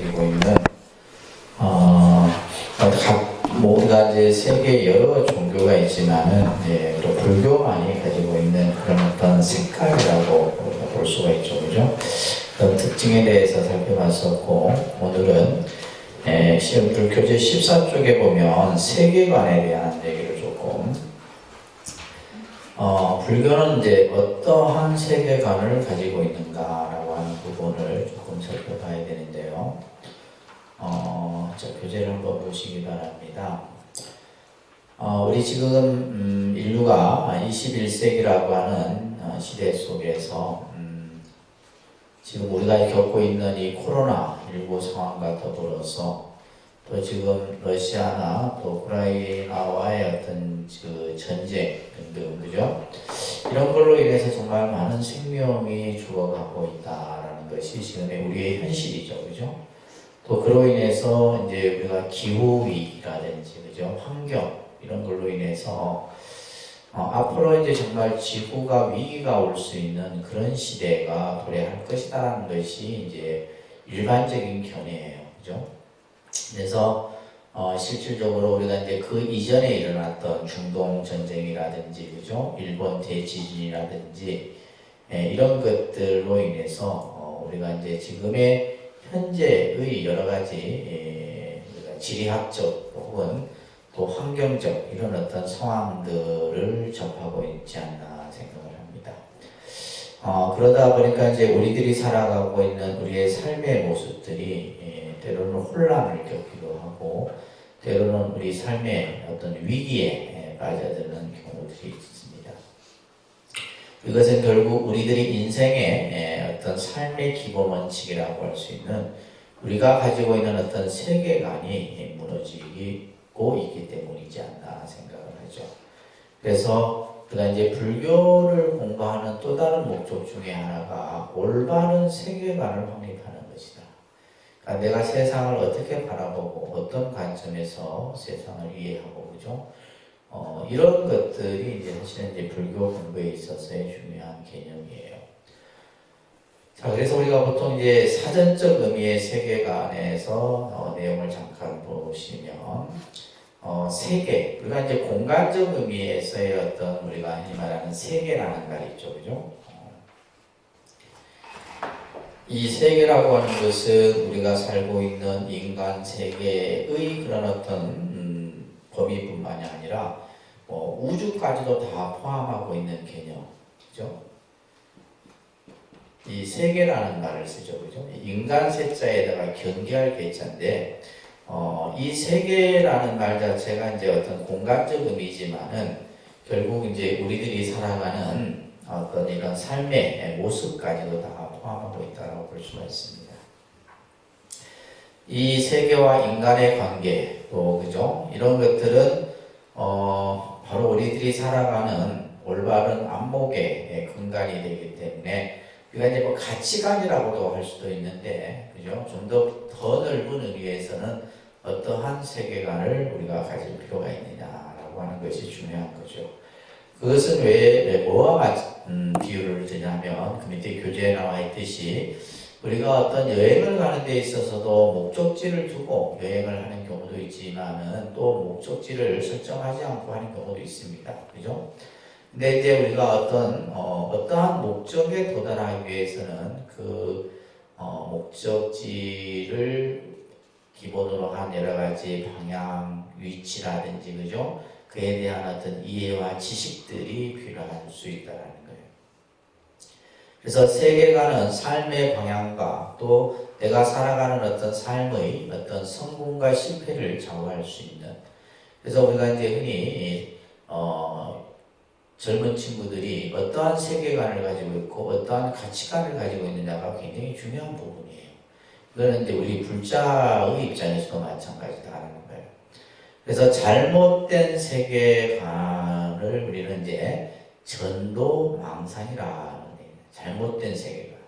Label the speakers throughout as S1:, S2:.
S1: 가지고 있는 우리가 이제 세계 여러 종교가 있지만은 또 불교만이 가지고 있는 그런 어떤 색깔이라고 볼 수가 있죠, 그죠? 그런 특징에 대해서 살펴봤었고, 오늘은 불교제 14쪽에 보면 세계관에 대한 얘기를 조금 불교는 이제 어떠한 세계관을 가지고 있는가라고 하는 부분을 조금 살펴봐야 되는데요. 자, 교재를 한번 보시기 바랍니다. 우리 지금 인류가 21세기라고 하는 시대 속에서 지금 우리가 겪고 있는 이 코로나19 상황과 더불어서 또 지금 러시아나 또 우크라이나와의 어떤 그 전쟁 등등, 그죠? 이런 걸로 인해서 정말 많은 생명이 죽어가고 있다라는 것이 지금의 우리의 현실이죠, 그죠? 또 그로 인해서 이제 우리가 기후 위기라든지, 그죠? 환경 이런 걸로 인해서 앞으로 이제 정말 지구가 위기가 올 수 있는 그런 시대가 도래할 것이다라는 것이 이제 일반적인 견해예요, 그죠? 그래서 실질적으로 우리가 이제 그 이전에 일어났던 중동 전쟁이라든지, 그죠? 일본 대지진이라든지 이런 것들로 인해서 우리가 이제 지금의 현재의 여러 가지 지리학적 혹은 또 환경적 이런 어떤 상황들을 접하고 있지 않나 생각을 합니다. 그러다 보니까 이제 우리들이 살아가고 있는 우리의 삶의 모습들이 때로는 혼란을 겪기도 하고, 때로는 우리 삶의 어떤 위기에 빠져드는 경우들이 있습니다. 이것은 결국 우리들이 인생의 어떤 삶의 기본 원칙이라고 할 수 있는 우리가 가지고 있는 어떤 세계관이 무너지고 있기 때문이지 않나 생각을 하죠. 그래서 우리가 이제 불교를 공부하는 또 다른 목적 중에 하나가 올바른 세계관을 확립하는 것이다. 그러니까 내가 세상을 어떻게 바라보고 어떤 관점에서 세상을 이해하고, 그죠? 이런 것들이 이제 사실은 이제 불교 공부에 있어서의 중요한 개념이에요. 자, 그래서 우리가 보통 이제 사전적 의미의 세계관에서 내용을 잠깐 보시면, 세계, 우리가 이제 공간적 의미에서의 어떤 우리가 흔히 말하는 세계라는 말이 있죠, 그죠? 이 세계라고 하는 것은 우리가 살고 있는 인간 세계의 그런 어떤 범위뿐만이 아니라 우주까지도 다 포함하고 있는 개념, 그죠? 이 세계라는 말을 쓰죠, 그죠? 인간 세자에다가 경계할 개자인데, 이 세계라는 말 자체가 이제 어떤 공간적 의미지만은 결국 이제 우리들이 살아가는 어떤 이런 삶의 모습까지도 다 포함하고 있다고 볼 수가 있습니다. 이 세계와 인간의 관계, 또 그죠? 이런 것들은 바로 우리들이 살아가는 올바른 안목의 근간이 되기 때문에 우리가 이제 뭐 가치관이라고도 할 수도 있는데, 그죠? 좀 더 넓은 의미에서는 어떠한 세계관을 우리가 가질 필요가 있느냐라고 하는 것이 중요한 거죠. 그것은 왜 뭐와 같은 비유를 드냐면, 그 밑에 교재에 나와 있듯이 우리가 어떤 여행을 가는 데 있어서도 목적지를 두고 여행을 하는 경우도 있지만은 또 목적지를 설정하지 않고 하는 경우도 있습니다. 그죠? 근데 이제 우리가 어떠한 목적에 도달하기 위해서는 그 목적지를 기본으로 한 여러 가지 방향, 위치라든지, 그죠? 그에 대한 어떤 이해와 지식들이 필요할 수 있다는 거예요. 그래서 세계관은 삶의 방향과 또 내가 살아가는 어떤 삶의 어떤 성공과 실패를 좌우할 수 있는, 그래서 우리가 이제 흔히 젊은 친구들이 어떠한 세계관을 가지고 있고 어떠한 가치관을 가지고 있느냐가 굉장히 중요한 부분이에요. 그거는 이제 우리 불자의 입장에서도 마찬가지다라는 거예요. 그래서 잘못된 세계관을 우리는 이제 전도망상이라는 얘기예요. 잘못된 세계관.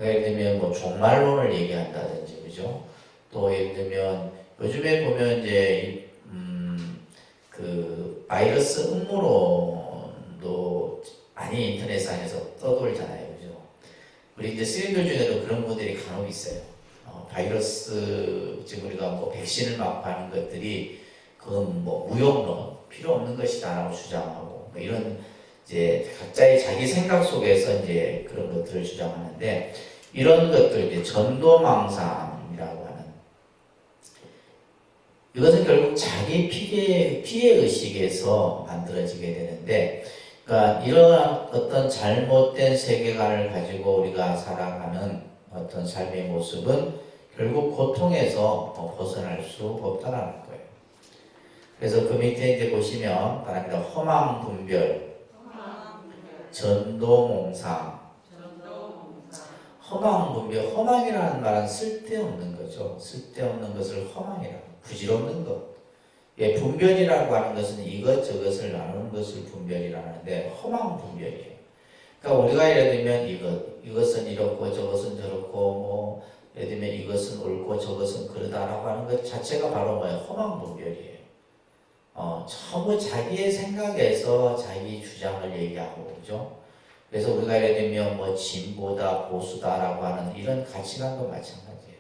S1: 예를 들면 뭐 종말론을 얘기한다든지, 그죠? 또 예를 들면 요즘에 보면 이제 그 바이러스 음모론도 많이 인터넷상에서 떠돌잖아요, 그죠? 우리 이제 스님들 중에도 그런 분들이 간혹 있어요. 바이러스 지금 우리가 뭐 백신을 맞고 하는 것들이 그건 뭐 무용론 필요 없는 것이다라고 주장하고 뭐 이런 이제 각자의 자기 생각 속에서 이제 그런 것들을 주장하는데 이런 것들 이제 전도망상이라고 하는 이것은 결국 자기 피해 의식에서 만들어지게 되는데 그러니까 이러한 어떤 잘못된 세계관을 가지고 우리가 살아가는 어떤 삶의 모습은 결국 고통에서 벗어날 수 없다라는 거예요. 그래서 그 밑에 이제 보시면 바랍니다. 허망분별, 전도몽상. 허망분별, 허망이라는 말은 쓸데없는 거죠. 쓸데없는 것을 허망이라고, 부질없는 것. 예, 분별이라고 하는 것은 이것저것을 나누는 것을 분별이라는데 허망분별이에요. 그러니까 우리가 예를 들면 이것은 이렇고 저것은 저렇고 뭐 예를 들면 이것은 옳고 저것은 그러다라고 하는 것 자체가 바로 뭐예요? 허망분별이에요. 전부 자기의 생각에서 자기 주장을 얘기하고 그죠? 그래서 우리가 예를 들면 뭐 진보다 보수다라고 하는 이런 가치관도 마찬가지예요.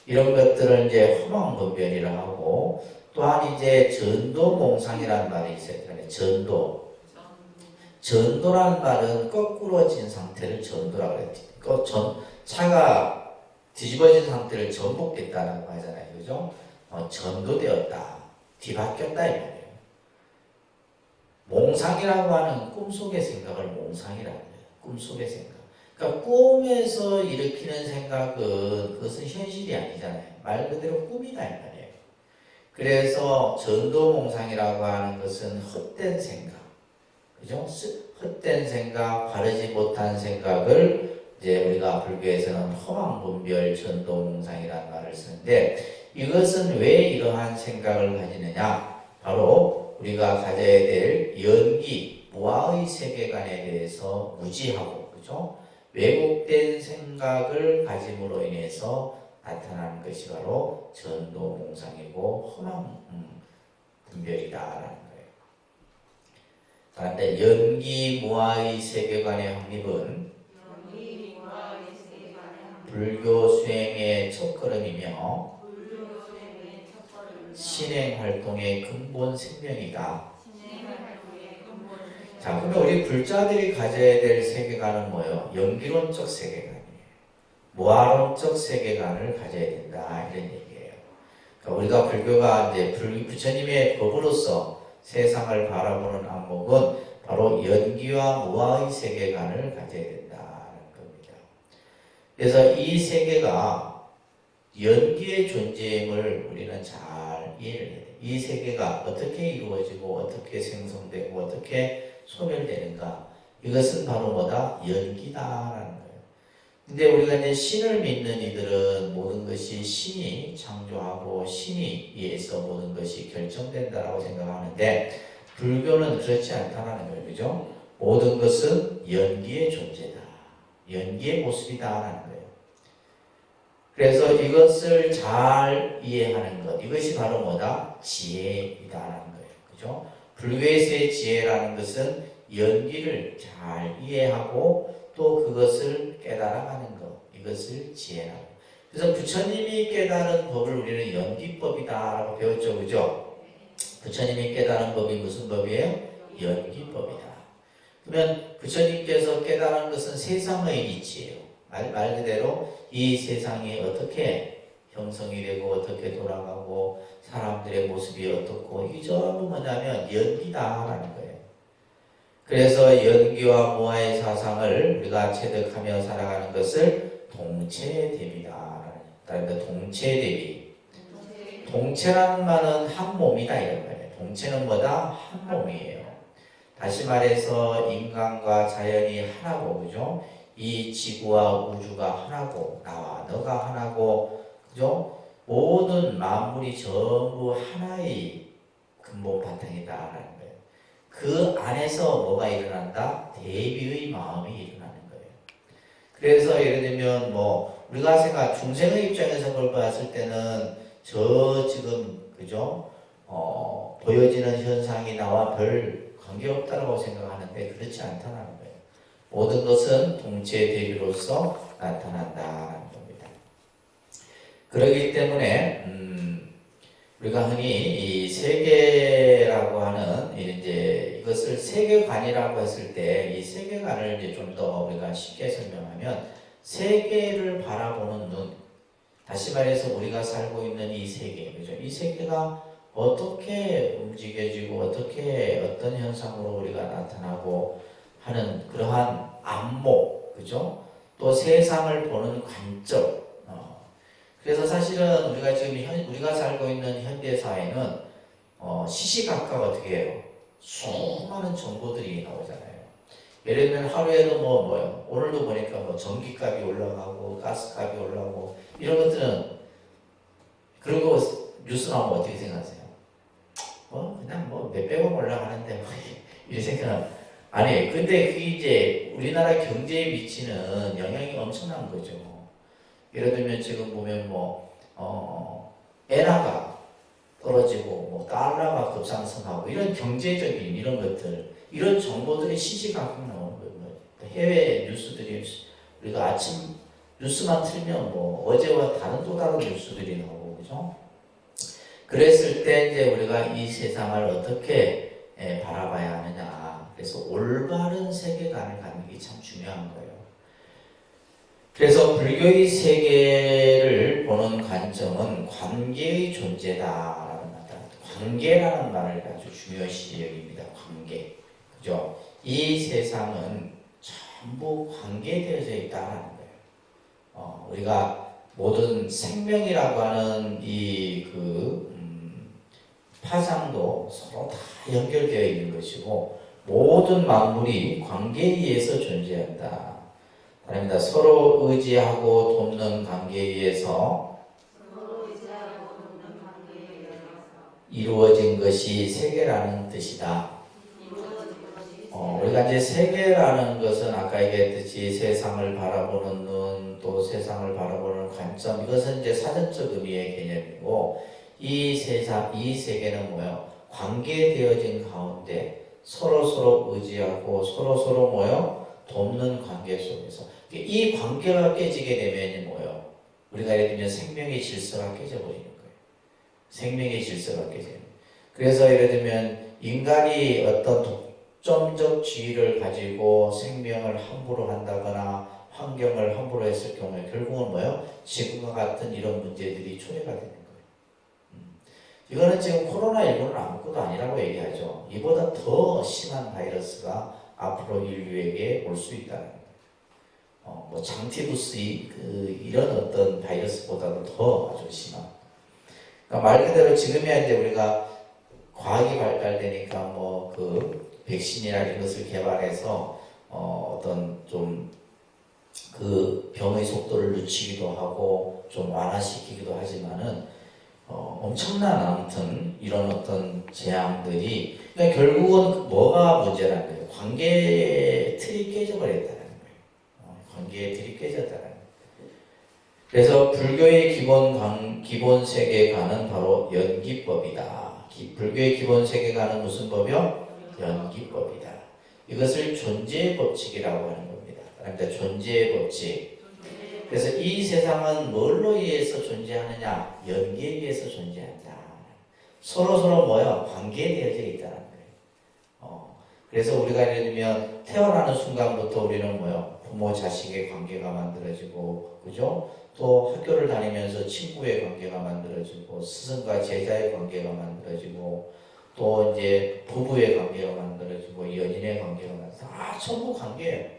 S1: 이런 것들을 이제 허망분별이라 하고 또한 이제 전도몽상이라는 말이 있어요. 전도. 전도라는 말은 거꾸로진 상태를 전도라고 해요. 차가 뒤집어진 상태를 전복됐다라고 하잖아요. 그죠? 전도되었다. 뒤바뀌었다 이 말이에요. 몽상이라고 하는 꿈속의 생각을 몽상이라고 해요. 꿈속의 생각. 그러니까 꿈에서 일으키는 생각은 그것은 현실이 아니잖아요. 말 그대로 꿈이다 이 말이에요. 그래서 전도몽상이라고 하는 것은 헛된 생각, 그죠? 헛된 생각, 바르지 못한 생각을 이제 우리가 불교에서는 허망분별 전도몽상이라는 말을 쓰는데 이것은 왜 이러한 생각을 가지느냐? 바로 우리가 가져야 될 연기, 무아의 세계관에 대해서 무지하고, 그죠? 왜곡된 생각을 가짐으로 인해서 나타나는 것이 바로 전도몽상이고 허망분별이다라는 거예요. 그런데 연기무아의 세계관의 확립은 불교 수행의 첫걸음이며 신행활동의 근본 생명이다. 자, 그러면 우리 불자들이 가져야 될 세계관은 뭐예요? 연기론적 세계관. 무아론적 세계관을 가져야 된다 이런 얘기예요. 그러니까 우리가 불교가 이제 부처님의 법으로서 세상을 바라보는 안목은 바로 연기와 무아의 세계관을 가져야 된다는 겁니다. 그래서 이 세계가 연기의 존재임을 우리는 잘 이해를 해야 돼요. 이 세계가 어떻게 이루어지고 어떻게 생성되고 어떻게 소멸되는가 이것은 바로 뭐다? 연기다라는 거예요. 근데 우리가 이제 신을 믿는 이들은 모든 것이 신이 창조하고 신이 의해서 모든 것이 결정된다라고 생각하는데 불교는 그렇지 않다는 거예요. 그죠? 모든 것은 연기의 존재다. 연기의 모습이다라는 거예요. 그래서 이것을 잘 이해하는 것, 이것이 바로 뭐다? 지혜이다라는 거예요. 그죠? 불교에서의 지혜라는 것은 연기를 잘 이해하고 또 그것을 깨달아가는 것, 이것을 지혜라고. 그래서 부처님이 깨달은 법을 우리는 연기법이다라고 배웠죠, 그죠? 부처님이 깨달은 법이 무슨 법이에요? 연기법이다. 그러면 부처님께서 깨달은 것은 세상의 이치예요. 말 그대로 이 세상이 어떻게 형성이 되고 어떻게 돌아가고 사람들의 모습이 어떻고 이 전부 뭐냐면 연기다라는 거예요. 그래서 연기와 무아의 사상을 우리가 체득하며 살아가는 것을 동체대비다. 그러니까 동체대비. 동체라는 말은 한 몸이다 이런 말이에요. 동체는 뭐다? 한 몸이에요. 다시 말해서 인간과 자연이 하나고, 그죠? 이 지구와 우주가 하나고, 나와 너가 하나고, 그죠? 모든 만물이 전부 하나의 근본 바탕이다라는 거예요. 그 안에서 뭐가 일어난다? 대비의 마음이 일어나는 거예요. 그래서 예를 들면 뭐 우리가 중생의 입장에서 그걸 봤을 때는 저 지금 그죠? 보여지는 현상이 나와 별 관계없다라고 생각하는데 그렇지 않다는 거예요. 모든 것은 동체 대비로서 나타난다는 겁니다. 그렇기 때문에 우리가 흔히 이 세계라고 하는 이제 이것을 세계관이라고 했을 때 이 세계관을 이제 좀 더 우리가 쉽게 설명하면 세계를 바라보는 눈, 다시 말해서 우리가 살고 있는 이 세계, 그죠? 이 세계가 어떻게 움직여지고 어떻게 어떤 현상으로 우리가 나타나고 하는 그러한 안목, 그죠? 또 세상을 보는 관점. 그래서 사실은 우리가 지금 우리가 살고 있는 현대 사회는 시시각각 어떻게 해요? 수많은 정보들이 나오잖아요. 예를 들면 하루에도 뭐요? 오늘도 보니까 뭐 전기값이 올라가고 가스값이 올라가고 이런 것들은 그리고 뉴스 나오면 어떻게 생각하세요? 그냥 뭐 몇백억 올라가는데 뭐 이런 생각은 아니. 근데 그게 이제 우리나라 경제에 미치는 영향이 엄청난 거죠. 예를 들면 지금 보면 엔화가 떨어지고 뭐 달러가 급상승하고 이런 경제적인 이런 것들, 이런 정보들이 시시각각 나오는 거예요. 해외 뉴스들이 우리가 아침 뉴스만 틀면 뭐 어제와 또 다른 뉴스들이 나오고, 그죠? 그랬을 때 이제 우리가 이 세상을 어떻게 바라봐야 하느냐. 그래서 올바른 세계관을 갖는 게 참 중요한 거예요. 그래서 불교의 세계를 보는 관점은 관계의 존재다라는 말이다. 관계라는 말을 아주 중요시 여깁니다. 관계, 그죠? 이 세상은 전부 관계되어져 있다는 거예요. 우리가 모든 생명이라고 하는 파장도 서로 다 연결되어 있는 것이고 모든 만물이 관계에 의해서 존재한다. 아닙니다. 서로 의지하고 돕는 관계에 의해서 이루어진 것이 세계라는 뜻이다. 우리가 이제 세계라는 것은 아까 얘기했듯이 세상을 바라보는 눈, 또 세상을 바라보는 관점, 이것은 이제 사전적 의미의 개념이고 이 세계는 뭐예요? 관계되어진 가운데 서로 의지하고 서로 돕는 관계 속에서 이 관계가 깨지게 되면 뭐예요? 우리가 예를 들면 생명의 질서가 깨져버리는 거예요. 생명의 질서가 깨져요. 그래서 예를 들면 인간이 어떤 독점적 지위를 가지고 생명을 함부로 한다거나 환경을 함부로 했을 경우에 결국은 뭐예요? 지금과 같은 이런 문제들이 초래가 되는 거예요. 이거는 지금 코로나19는 아무것도 아니라고 얘기하죠. 이보다 더 심한 바이러스가 앞으로 인류에게 올 수 있다는 거예요. 장티부스 이런 어떤 바이러스보다도 더 아주 심한. 그러니까 말 그대로 지금이야 이제 우리가 과학이 발달되니까 백신이나 이런 것을 개발해서 어떤 좀 병의 속도를 늦추기도 하고 좀 완화시키기도 하지만은 엄청난 아무튼 이런 어떤 재앙들이 그러니까 결국은 뭐가 문제라는 거예요? 관계 틀이 깨져버렸다는 거예요. 관계의 틀이 깨졌다는 거예요. 그래서 불교의 기본 세계관은 바로 연기법이다. 불교의 기본 세계관은 무슨 법이요? 연기법이다. 이것을 존재의 법칙이라고 하는 겁니다. 그러니까 존재의 법칙. 그래서 이 세상은 뭘로 의해서 존재하느냐? 연기에 의해서 존재한다. 서로 관계되어져 있다는 거예요. 그래서 우리가 예를 들면 태어나는 순간부터 우리는 부모 자식의 관계가 만들어지고, 그죠? 또 학교를 다니면서 친구의 관계가 만들어지고, 스승과 제자의 관계가 만들어지고, 또 이제 부부의 관계가 만들어지고, 연인의 관계가 만들어지고, 전부 관계예요.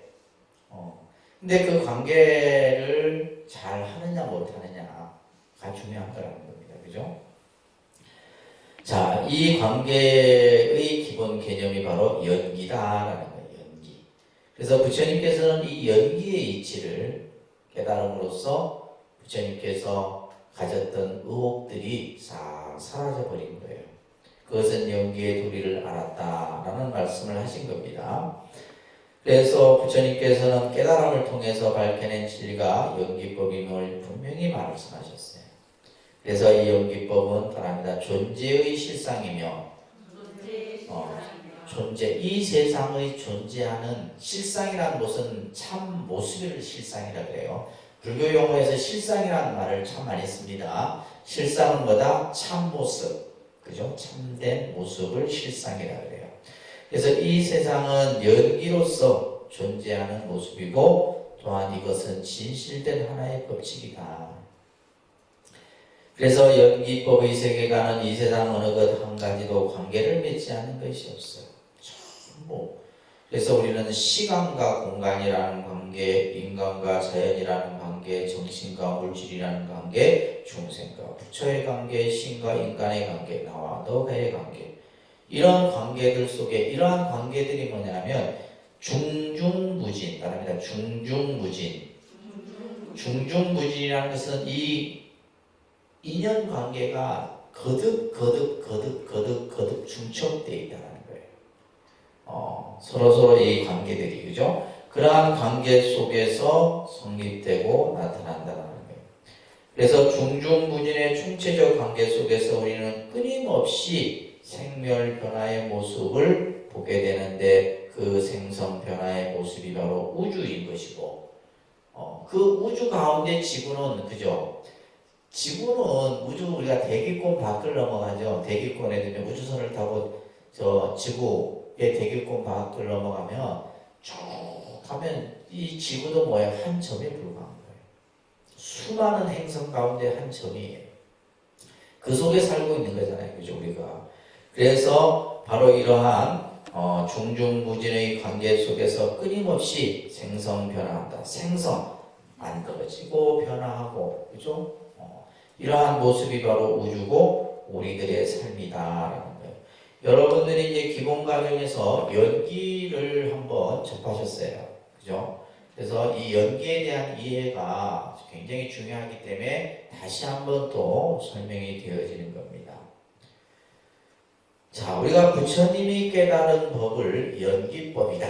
S1: 근데 그 관계를 잘 하느냐 못하느냐가 중요한 거라는 겁니다. 그죠? 자, 이 관계의 기본 개념이 바로 연기다라는 거예요. 연기. 그래서 부처님께서는 이 연기의 이치를 깨달음으로써 부처님께서 가졌던 의혹들이 싹 사라져버린 거예요. 그것은 연기의 도리를 알았다라는 말씀을 하신 겁니다. 그래서 부처님께서는 깨달음을 통해서 밝혀낸 진리가 연기법임을 분명히 말씀하셨어요. 그래서 이 연기법은 바랍니다. 존재의 실상이며 이 세상의 존재하는 실상이라는 것은 참 모습을 실상이라 그래요. 불교 용어에서 실상이라는 말을 참 많이 씁니다. 실상은 뭐다? 참 모습. 그죠? 참된 모습을 실상이라 그래요. 그래서 이 세상은 연기로서 존재하는 모습이고 또한 이것은 진실된 하나의 법칙이다. 그래서 연기법의 세계관은 이 세상 어느 것 한 가지도 관계를 맺지 않는 것이 없어요. 전부. 그래서 우리는 시간과 공간이라는 관계, 인간과 자연이라는 관계, 정신과 물질이라는 관계, 중생과 부처의 관계, 신과 인간의 관계, 나와 너의 관계, 이런 관계들 속에 이러한 관계들이 뭐냐면 중중무진, 말합니다. 중중무진. 중중무진이라는 것은 이 인연 관계가 거듭 중첩되어 있다는 거예요. 서로 이 관계들이, 그죠? 그러한 관계 속에서 성립되고 나타난다는 거예요. 그래서 중중무진의 총체적 관계 속에서 우리는 끊임없이 생멸 변화의 모습을 보게 되는데 그 생성 변화의 모습이 바로 우주인 것이고, 그 우주 가운데 지구는, 그죠? 지구는 우리가 대기권 밖을 넘어가죠. 대기권에 들면 우주선을 타고 저 지구의 대기권 밖을 넘어가면 쭉 가면 이 지구도 뭐야? 한 점에 불과한 거예요. 수많은 행성 가운데 한 점이에요. 그 속에 살고 있는 거잖아요. 그죠? 우리가. 그래서 바로 이러한 중중무진의 관계 속에서 끊임없이 생성 변화한다. 생성 만들어지고 변화하고, 그죠? 이러한 모습이 바로 우주고 우리들의 삶이다라는 거예요. 여러분들이 이제 기본 과정에서 연기를 한번 접하셨어요. 그죠? 그래서 이 연기에 대한 이해가 굉장히 중요하기 때문에 다시 한번 또 설명이 되어지는 겁니다. 자, 우리가 부처님이 깨달은 법을 연기법이다.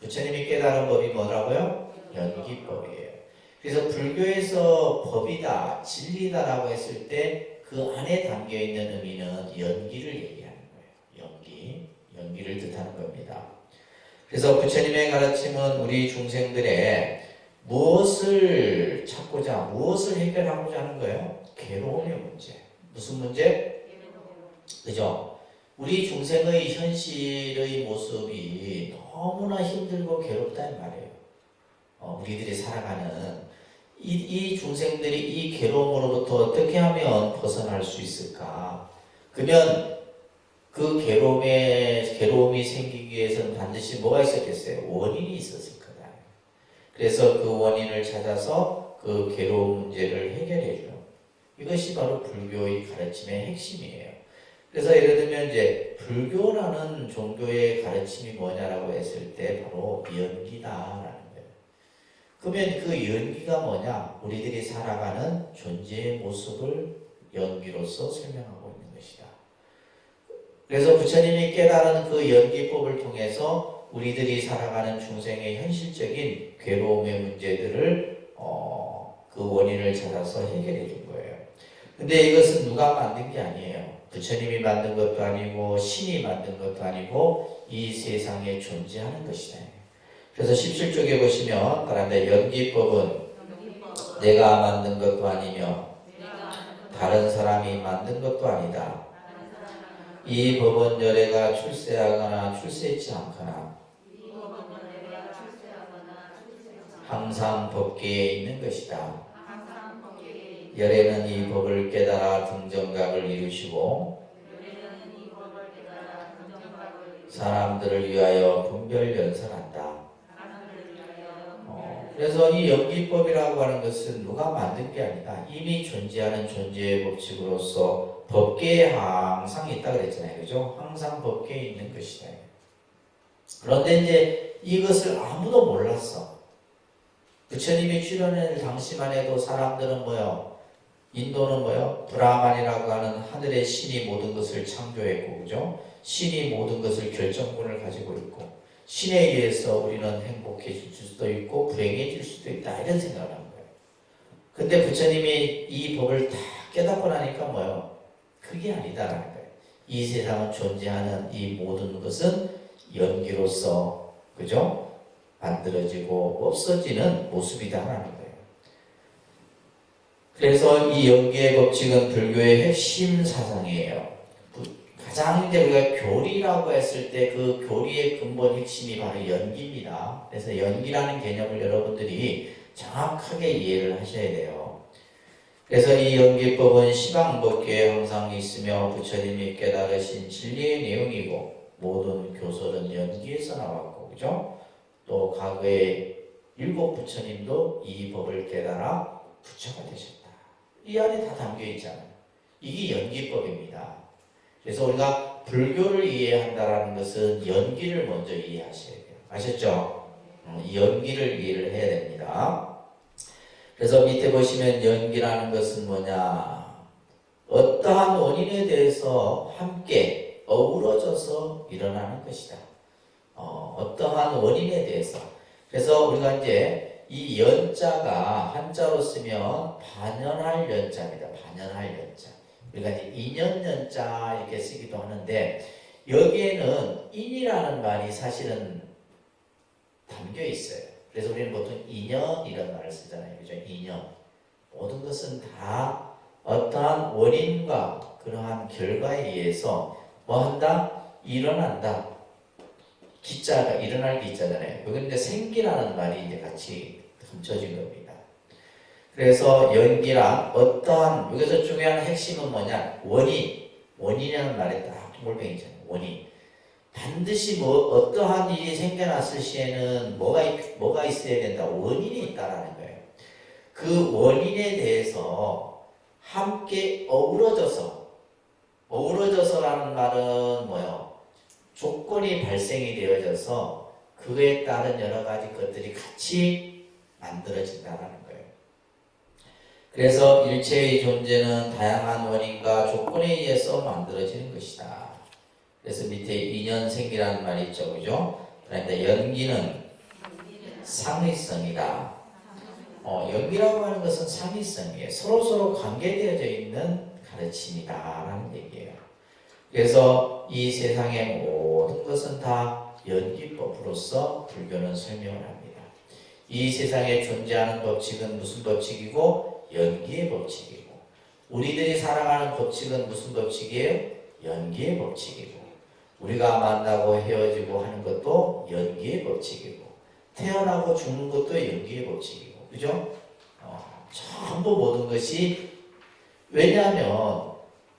S1: 부처님이 깨달은 법이 뭐라고요? 연기법이에요. 그래서 불교에서 법이다, 진리다라고 했을 때 그 안에 담겨있는 의미는 연기를 얘기하는 거예요. 연기를 뜻하는 겁니다. 그래서 부처님의 가르침은 우리 중생들의 무엇을 찾고자, 무엇을 해결하고자 하는 거예요? 괴로움의 문제. 무슨 문제? 그죠? 우리 중생의 현실의 모습이 너무나 힘들고 괴롭다는 말이에요. 우리들이 살아가는 이 중생들이 이 괴로움으로부터 어떻게 하면 벗어날 수 있을까? 그러면 그 괴로움이 생기기 위해서는 반드시 뭐가 있었겠어요? 원인이 있었을 거다. 그래서 그 원인을 찾아서 그 괴로운 문제를 해결해줘요. 이것이 바로 불교의 가르침의 핵심이에요. 그래서 예를 들면 이제 불교라는 종교의 가르침이 뭐냐라고 했을 때 바로 연기다라는 거예요. 그러면 그 연기가 뭐냐? 우리들이 살아가는 존재의 모습을 연기로서 설명하고 있는 것이다. 그래서 부처님이 깨달은 그 연기법을 통해서 우리들이 살아가는 중생의 현실적인 괴로움의 문제들을 그 원인을 찾아서 해결해 준 거예요. 근데 이것은 누가 만든 게 아니에요. 부처님이 만든 것도 아니고 신이 만든 것도 아니고 이 세상에 존재하는 것이다. 그래서 17쪽에 보시면 그런데 연기법은 내가 만든 것도 아니며 다른 사람이 만든 것도 아니다. 이 법은 열애가 출세하거나 출세치 않거나 항상 법계에 있는 것이다. 열애는 이 법을 깨달아 등정각을 이루시고 사람들을 위하여 분별연설한다. 그래서 이 연기법이라고 하는 것은 누가 만든 게 아니다. 이미 존재하는 존재의 법칙으로서 법계에 항상 있다 그랬잖아요. 그죠? 항상 법계에 있는 것이다. 그런데 이제 이것을 아무도 몰랐어. 부처님이 출현할 당시만 해도 사람들은 뭐요? 인도는 뭐요? 브라만이라고 하는 하늘의 신이 모든 것을 창조했고, 그죠? 신이 모든 것을 결정권을 가지고 있고, 신에 의해서 우리는 행복해질 수도 있고 불행해질 수도 있다 이런 생각을 한 거예요. 근데 부처님이 이 법을 다 깨닫고 나니까 뭐예요? 그게 아니다라는 거예요. 이 세상은 존재하는 이 모든 것은 연기로서, 그죠? 만들어지고 없어지는 모습이다라는 거예요. 그래서 이 연기의 법칙은 불교의 핵심 사상이에요. 가장 이제 우리가 교리라고 했을 때 그 교리의 근본 핵심이 바로 연기입니다. 그래서 연기라는 개념을 여러분들이 정확하게 이해를 하셔야 돼요. 그래서 이 연기법은 시방법계에 항상 있으며 부처님이 깨달으신 진리의 내용이고 모든 교설은 연기에서 나왔고, 그죠? 또 과거에 7 부처님도 이 법을 깨달아 부처가 되셨다. 이 안에 다 담겨 있잖아요. 이게 연기법입니다. 그래서 우리가 불교를 이해한다는 것은 연기를 먼저 이해하셔야 돼요. 아셨죠? 이 연기를 이해를 해야 됩니다. 그래서 밑에 보시면 연기라는 것은 뭐냐? 어떠한 원인에 대해서 함께 어우러져서 일어나는 것이다. 어떠한 원인에 대해서. 그래서 우리가 이제 이 연자가 한자로 쓰면 반연할 연자입니다. 반연할 연자. 우리가 이제 인연연자 이렇게 쓰기도 하는데 여기에는 인이라는 말이 사실은 담겨 있어요. 그래서 우리는 보통 인연 이런 말을 쓰잖아요. 그죠? 인연. 모든 것은 다 어떠한 원인과 그러한 결과에 의해서 뭐 한다? 일어난다. 기자가 일어날 기자잖아요. 여기 이제 생기라는 말이 이제 같이 감춰진 겁니다. 그래서 연기란 어떠한, 여기서 중요한 핵심은 뭐냐? 원인이라는 말에 딱 골뱅이잖아요. 원인. 반드시 뭐 어떠한 일이 생겨났을 시에는 뭐가 있어야 된다? 원인이 있다라는 거예요. 그 원인에 대해서 함께 어우러져서라는 말은 뭐요? 조건이 발생이 되어져서 그에 따른 여러 가지 것들이 같이 만들어진다는 거예요. 그래서 일체의 존재는 다양한 원인과 조건에 의해서 만들어지는 것이다. 그래서 밑에 인연생기라는 말이 있죠, 그죠? 그런데 연기는 상위성이다. 연기라고 하는 것은 상위성이에요. 서로 관계되어져 있는 가르침이다라는 얘기예요. 그래서 이 세상의 모든 것은 다 연기법으로서 불교는 설명을 합니다. 이 세상에 존재하는 법칙은 무슨 법칙이고? 연기의 법칙이고, 우리들이 살아가는 법칙은 무슨 법칙이에요? 연기의 법칙이고, 우리가 만나고 헤어지고 하는 것도 연기의 법칙이고, 태어나고 죽는 것도 연기의 법칙이고, 그죠? 전부 모든 것이, 왜냐하면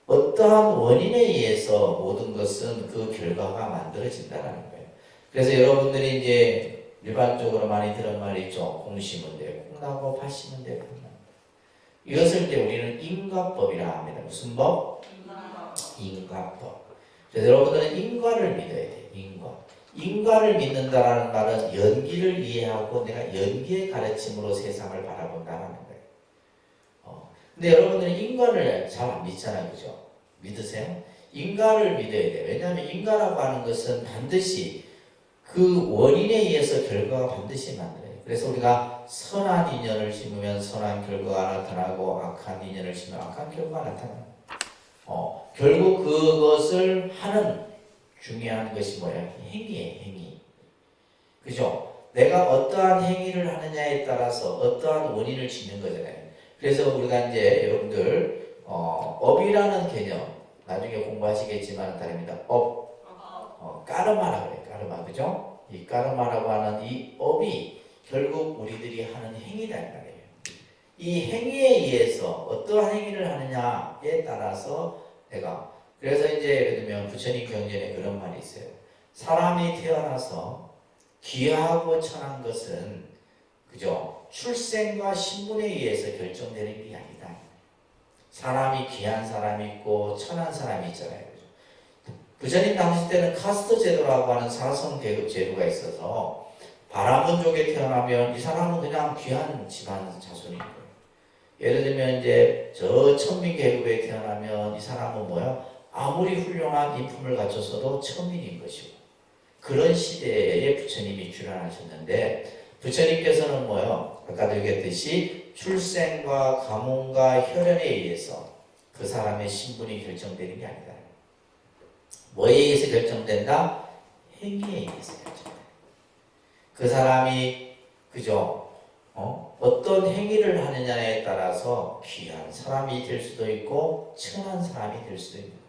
S1: 어떠한 원인에 의해서 모든 것은 그 결과가 만들어진다는 거예요. 그래서 여러분들이 이제 일반적으로 많이 들은 말이 있죠. 콩 심은 데 콩 나고 팥 심은 데 팥 나고. 이것을 이제 우리는 인과법이라 합니다. 무슨 법? 인과법. 그래서 여러분들은 인과를 믿어야 돼요. 인과를 믿는다라는 말은 연기를 이해하고 내가 연기의 가르침으로 세상을 바라본다는 거예요. 근데 여러분들은 인과를 잘 안 믿잖아요. 그죠? 믿으세요? 인과를 믿어야 돼요. 왜냐하면 인과라고 하는 것은 반드시 그 원인에 의해서 결과가 반드시 만들어요. 그래서 우리가 선한 인연을 심으면 선한 결과가 나타나고 악한 인연을 심으면 악한 결과가 나타나요. 결국 그것을 하는 중요한 것이 뭐야? 행위예요, 행위. 그죠? 내가 어떠한 행위를 하느냐에 따라서 어떠한 원인을 짓는 거잖아요. 그래서 우리가 이제 여러분들 업이라는 개념 나중에 공부하시겠지만 다릅니다. 까르마라고 해요. 까르마, 그죠? 이 까르마라고 하는 이 업이 결국 우리들이 하는 행위라는 말이에요. 이 행위에 의해서 어떠한 행위를 하느냐에 따라서 내가, 그래서 이제 예를 들면 부처님 경전에 그런 말이 있어요. 사람이 태어나서 귀하고 천한 것은 그죠? 출생과 신분에 의해서 결정되는 게 아니다. 사람이 귀한 사람이 있고 천한 사람이 있잖아요. 그죠? 부처님 당시 때는 카스트 제도라고 하는 사성 계급 제도가 있어서 바라문족에 태어나면 이 사람은 그냥 귀한 집안 자손인 거예요. 예를 들면 이제 저 천민 계급에 태어나면 이 사람은 뭐야? 아무리 훌륭한 인품을 갖췄어도 천민인 것이고, 그런 시대에 부처님이 출현하셨는데 부처님께서는 뭐요? 아까도 얘기했듯이 출생과 가문과 혈연에 의해서 그 사람의 신분이 결정되는 게 아니다. 뭐에 의해서 결정된다? 행위에 의해서 결정된다. 그 사람이 그죠? 어떤 행위를 하느냐에 따라서 귀한 사람이 될 수도 있고 천한 사람이 될 수도 있는 거예요.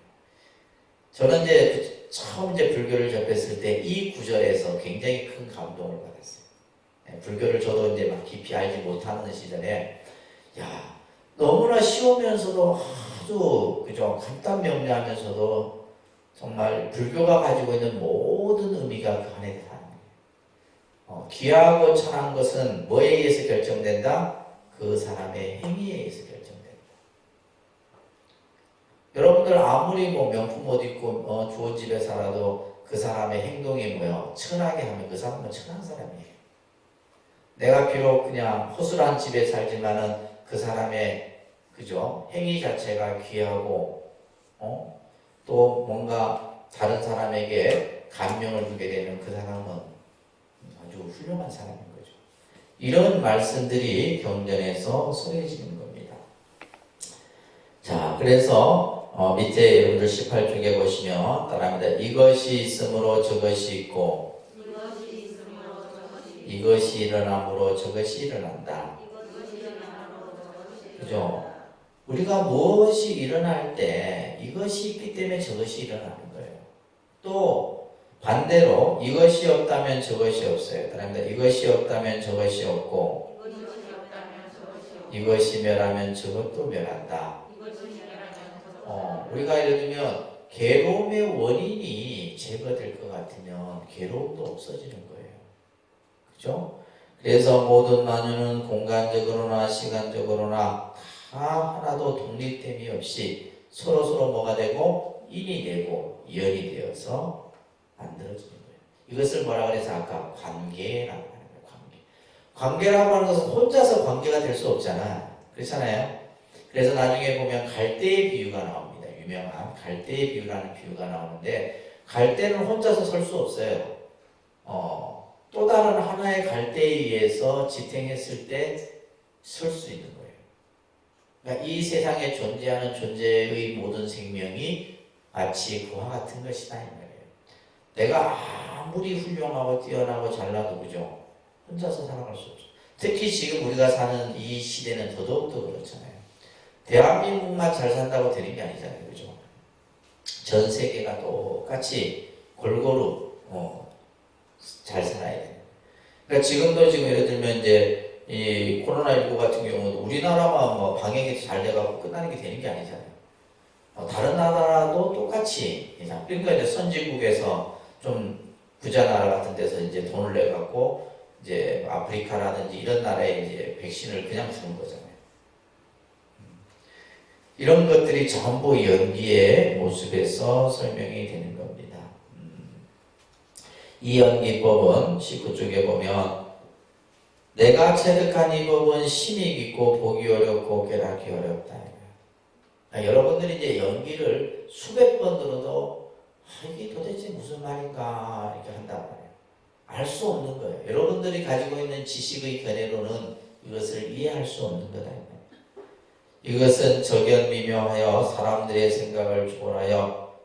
S1: 저는 이제 처음 불교를 접했을 때 이 구절에서 굉장히 큰 감동을 받았어요. 불교를 저도 이제 막 깊이 알지 못하는 시절에 야, 너무나 쉬우면서도 아주 그죠, 간단명료하면서도 정말 불교가 가지고 있는 모든 의미가 그 안에 다 귀하고 천한 것은 뭐에 의해서 결정된다? 그 사람의 행위에 의해서 결정된다. 여러분들 아무리 뭐 명품 옷 입고 좋은 집에 살아도 그 사람의 행동이 뭐요? 천하게 하면 그 사람은 천한 사람이에요. 내가 비록 그냥 허술한 집에 살지만은 그 사람의 그죠? 행위 자체가 귀하고 또 뭔가 다른 사람에게 감명을 주게 되는 그 사람은 아주 훌륭한 사람인 거죠. 이런 말씀들이 경전에서 소개해지는 겁니다. 자, 그래서 밑에 여러분들 18쪽에 보시면 따라합니다. 이것이 있으므로 저것이 있고 이것이 일어나므로 저것이 일어난다. 그죠? 우리가 무엇이 일어날 때 이것이 있기 때문에 저것이 일어나는 거예요. 또 반대로 이것이 없다면 저것이 없어요. 따라합니다. 이것이 없다면 저것이 없고 이것이 멸하면 저것도 멸한다. 우리가 예를 들면 괴로움의 원인이 제거될 것 같으면 괴로움도 없어지는 거예요. 그죠? 그래서 모든 만유는 공간적으로나 시간적으로나 다 하나도 독립됨이 없이 서로서로 뭐가 되고 인이 되고 연이 되어서 만들어지는 거예요. 이것을 뭐라 그래서 아까 관계라고 하는 거예요. 관계라고 하는 것은 혼자서 관계가 될 수 없잖아. 그렇잖아요. 그래서 나중에 보면 갈대의 비유가 나옵니다. 유명한 갈대의 비유라는 비유가 나오는데 갈대는 혼자서 설 수 없어요. 또 다른 하나의 갈대에 의해서 지탱했을 때 설 수 있는 거예요. 그러니까 이 세상에 존재하는 존재의 모든 생명이 마치 그와 같은 것이다 이 말이에요. 내가 아무리 훌륭하고 뛰어나고 잘나도 그죠? 혼자서 살아갈 수 없죠. 특히 지금 우리가 사는 이 시대는 더더욱더 그렇잖아요. 대한민국만 잘 산다고 되는 게 아니잖아요. 그죠? 전 세계가 똑같이 골고루 잘 살아야 돼요. 그러니까 지금도 예를 들면 이제 이 코로나19 같은 경우도 우리나라만 뭐 방역이 잘 돼가고 끝나는 게 되는 게 아니잖아요. 다른 나라도 똑같이 그러니까 이제 선진국에서 좀 부자 나라 같은 데서 이제 돈을 내 갖고 이제 아프리카라든지 이런 나라에 이제 백신을 그냥 주는 거잖아요. 이런 것들이 전부 연기의 모습에서 설명이 되는 겁니다. 이 연기법은 19쪽에 보면 내가 체득한 이 법은 심히 깊고 보기 어렵고 깨닫기 어렵다. 여러분들이 이제 연기를 수백 번 들어도 이게 도대체 무슨 말인가 이렇게 한단 말이에요. 알 수 없는 거예요. 여러분들이 가지고 있는 지식의 견해로는 이것을 이해할 수 없는 거다. 이것은 적연미묘하여 사람들의 생각을 초월하여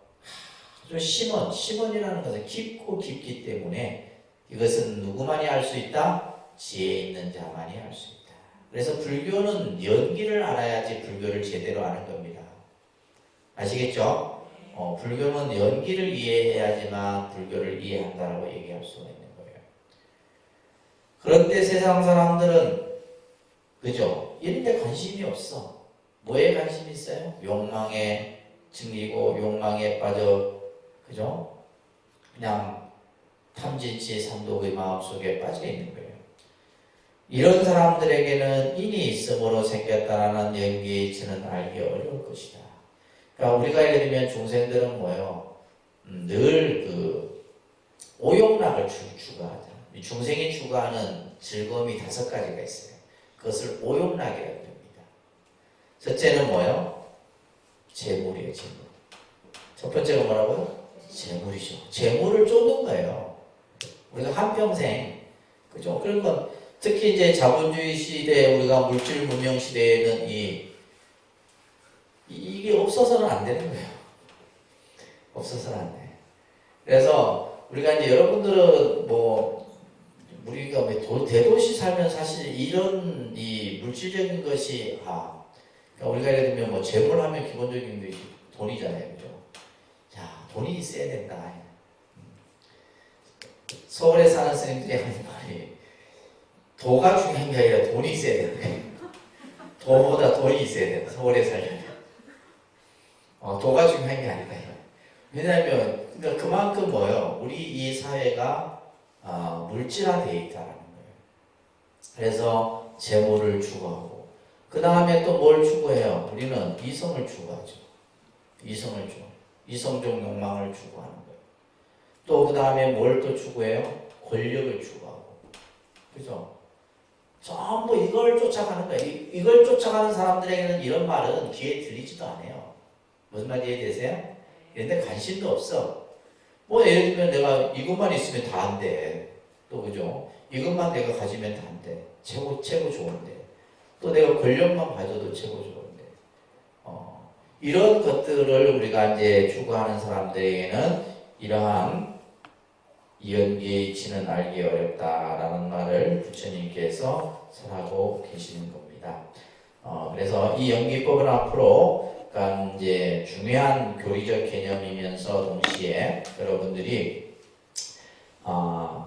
S1: 아주 심원이라는 것은 깊고 깊기 때문에 이것은 누구만이 알 수 있다? 지혜 있는 자만이 알 수 있다. 그래서 불교는 연기를 알아야지 불교를 제대로 아는 겁니다. 아시겠죠? 불교는 연기를 이해해야지만 불교를 이해한다라고 얘기할 수가 있는 거예요. 그런데 세상 사람들은 그죠? 이런 데 관심이 없어. 뭐에 관심이 있어요? 욕망에 증리고 욕망에 빠져 그죠? 그냥 탐진치 삼독의 마음속에 빠져 있는 거예요. 이런 사람들에게는 인이 있음으로 생겼다라는 연기의 이치는 알기 어려울 것이다. 그러니까 우리가 예를 들면 중생들은 뭐예요? 늘 그 오욕락을 추구하잖아. 중생이 추구하는 즐거움이 5가지가 있어요. 그것을 오욕락이라고 합니다. 첫째는 뭐예요? 재물이에요, 재물. 첫 번째가 뭐라고요? 재물이죠. 재물을 쫓는 거예요. 우리가 한평생, 그죠? 그러니까 특히 이제 자본주의 시대, 우리가 물질 문명 시대에는 이게 없어서는 안 되는 거예요. 없어서는 안 돼. 그래서 우리가 이제 여러분들은 뭐 우리가 왜 대도시 살면 사실 이런 이 물질적인 것이 그러니까 우리가 예를 들면 뭐 재물하면 기본적인 것이 돈이잖아요, 그죠? 자, 돈이 있어야 된다. 서울에 사는 스님들이 하는 말이 도가 중요한 게 아니라 돈이 있어야 된다. 도보다 돈이 있어야 된다. 서울에 살려면. 도가 중요한 게 아니다. 왜냐하면 그러니까 그만큼 뭐예요? 우리 이 사회가 물질화되어 있다는 거예요. 그래서 재물을 추구하고 그 다음에 또 뭘 추구해요? 우리는 이성을 추구하죠. 이성적 욕망을 추구하는 거예요. 또 그 다음에 뭘 또 추구해요? 권력을 추구하고, 그죠? 전부 이걸 쫓아가는 거예요. 이걸 쫓아가는 사람들에게는 이런 말은 귀에 들리지도 않아요. 무슨 말인지 이해되세요? 이런데 관심도 없어. 뭐 예를 들면 내가 이것만 있으면 다 안 돼. 또 그죠? 이것만 내가 가지면 다 안 돼. 최고 좋은데. 또 내가 권력만 가져도 최고 좋은데. 이런 것들을 우리가 이제 추구하는 사람들에게는 이러한 연기치는 알기 어렵다라는 말을 부처님께서 설하고 계시는 겁니다. 그래서 이 연기법은 앞으로 그러니까 이제 중요한 교리적 개념이면서 동시에 여러분들이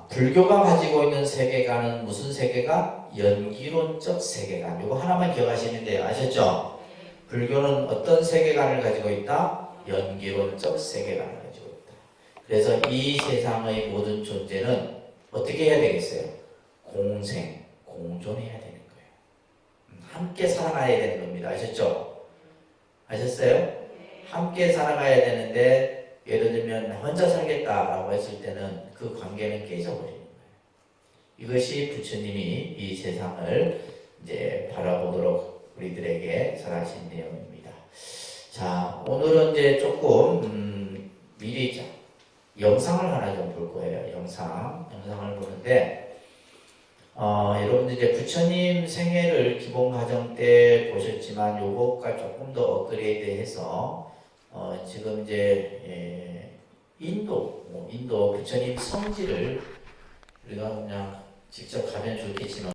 S1: 불교가 가지고 있는 세계관은 무슨 세계관? 연기론적 세계관. 이거 하나만 기억하시면 돼요. 아셨죠? 불교는 어떤 세계관을 가지고 있다? 연기론적 세계관을 가지고 있다. 그래서 이 세상의 모든 존재는 어떻게 해야 되겠어요? 공존해야 되는 거예요. 함께 살아가야 되는 겁니다. 아셨죠? 아셨어요? 함께 살아가야 되는데 예를 들면 혼자 살겠다라고 했을 때는 그 관계는 깨져버리는 거예요. 이것이 부처님이 이 세상을 이제 바라보도록 우리들에게 설하신 내용입니다. 자, 오늘은 이제 조금 미리 영상을 하나 좀 볼 거예요. 영상을 보는데 여러분들 이제 부처님 생애를 기본 과정 때 보셨지만 요것과 조금 더 업그레이드해서 지금 이제 인도 부처님 성지를 우리가 그냥 직접 가면 좋겠지만